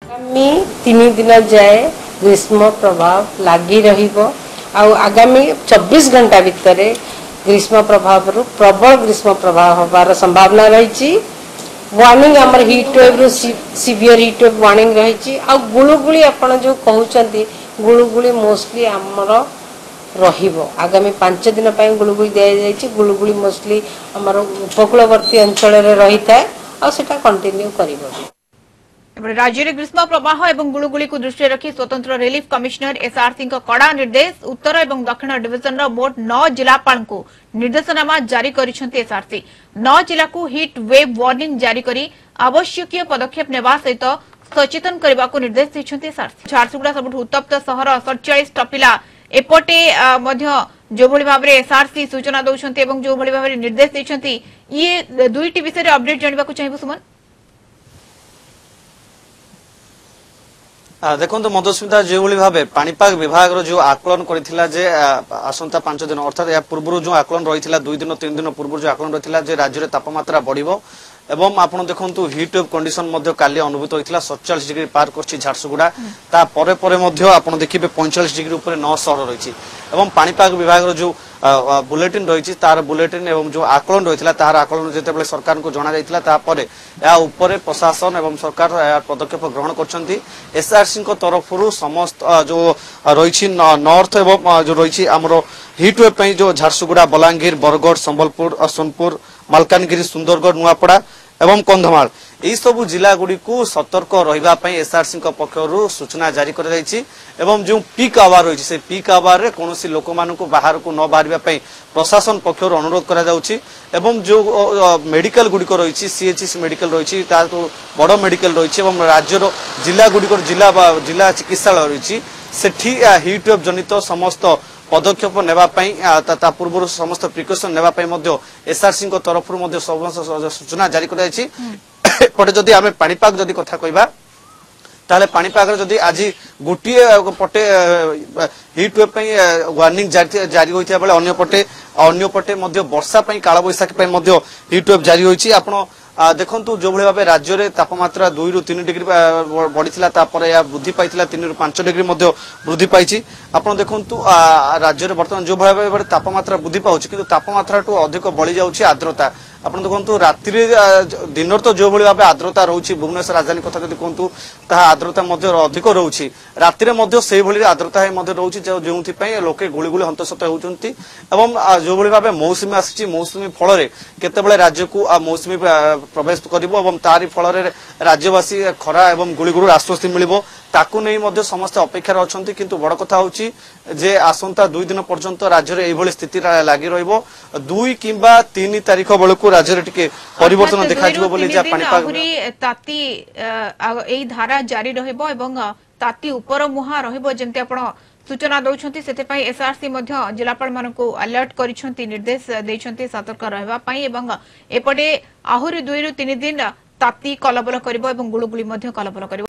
आगामी 3 दिन जाए ग्रीष्म प्रभाव लगी आगामी 24 घंटा भितर ग्रीष्म प्रभाव प्रबल ग्रीष्म प्रभाव होबार संभावना रही। वार्निंग आमर hit wave severe hit wave warning रही। गुलुगुली आपण जो कहते गुलुगुली मोस्टली आमर आगामी 5 दिन गुलुगुली दि जाए। गुलुगुली मोस्टली आमर उपकूलवर्ती अंचल रही था कंटिन्यू कर राज्य में ग्रीष्म प्रवाह और गुलुगुली को दृष्टि रखी स्वतंत्र रिलीफ कमिश्नर एसआरसी कड़ा निर्देश उत्तर और दक्षिण डिविजन मोट 9 जिलापाल को निर्देशनामा जारी करिसेंती एसआरसी 9 जिला को हिट वेव वार्निंग जारी करी आवश्यक पदक्षेप नेबा सहित सचेतन करने को निर्देश देछंती एसआरसी। झारसुगुड़ा सबुठ उत्तप्त सहर 47 टपिला एपटे जो भली भाव एसआरसी सूचना दौरान और जो भली भाव निर्देश देछंती ये दुईटी विषय अपडेट जानवा को चाहिए सुमन। देखो मधुस्मिता जो भाव पाणीपाग विभाग जो आकलन कर आसंता 5 दिन अर्थात या पूर्व जो आकलन रही 2 दिन 3 दिन पूर्व जो आकलन रही राज्य में तापमात्रा बढ़िबो एवं आपण देखंतु हीट वेव कंडीशन काली अनुभूत होता 47 डिग्री पार कर झारसुगुड़ा आपण देखिए 45 डिग्री ऊपर 9 सहर रही एवं पाणीपाग विभाग जो बुलेटिन रही तार बुलेटिन एवं जो आकलन रही तार आकलन जिते सरकार को जना जाता प्रशासन एवं सरकार पदक्षेप ग्रहण कर एसआरसी तरफ समस्त जो रही नॉर्थ एवं जो रही आमर हिट वेव जो झारसुगुड़ा बलांगीर बरगढ़ संबलपुर सोनपुर मालकानगिरी सुंदरगढ़ नुआपड़ा एवं कंधमाल यही सब जिला गुड़ी को सतर्क रही एसआरसी पक्षर सूचना जारी कर जो पीक आवर रही से पीक आवर रे कौन लोक मान बाहर को न बाहर प्रशासन पक्षर अनुरोध करा जो मेडिकल गुड़िक रही सीएचसी मेडिकल रही बड़ मेडिकल रही राज्यर जिला गुड़िक जिला चिकित्सा रही सेठी हिट वेव जनित समस्त पदक्षेप नेबापई ता पूर्व समस्त प्रिकॉशन नेबापई एसआरसी तरफ सूचना जारी करपटे जदि आम पाणीपाग जदि कथा कहबा ताले पाणीपाग जदि आज गोटे पटे हिट वेव वार्निंग जारी होता बेले अन्यपटे वर्षा काल बैशाखी हिट वेव जारी होती आपण देखंतु जो भाव राज्य में तापमात्रा 2 ରୁ 3 डिग्री बढ़ी या वृद्धि पाई 3 ରୁ 5 डिग्री वृद्धि पाई आप देखंतु राज्य में बर्तमान जो भाव तापमात्रा वृद्धि पाँच कि तापमात्रा अधिक बढ़ी जाऊँगी आर्द्रता आप देखो राति दिन तो जो भाव आर्द्रता रोचे भुवनेश्वर राजधानी कथा जब कहतु आर्द्रता अधिक रोचे रातिर आर्द्रता रोचे जो लोके गुड़गुड़ी हंतसत होती जो भाव मौसुमी आसी मौसुमी फल केतबेले राज्य को मौसुमी प्रवेश कर तारी फल राज्यवासी खरा और गुड़गुड़ आश्वस्ति मिल ताकू नहीं समस्त अपेक्षार अच्छा किंतु बड़ कथा होची जे आसंता 2 दिन पर्यंत राज्य में यही स्थिति लगी रहिबो 2 किंबा 3 तारीख बेलू राज्य में टिके परिवर्तन देखा जिवो बोली जे पाणीपाग ताती एई धारा जारी रहिबो एवं ताती ऊपर मुहा रहिबो जेंते आपण सूचना दौरान से एसआरसी जिलापाल मान अलर्ट कर निर्देश देछंती सतर्क रहबा पई एवं एपटे आहुरी 2 ରୁ 3 दिन ताती कलबल करिबो एवं गुळुगुळी कलबल करिबो।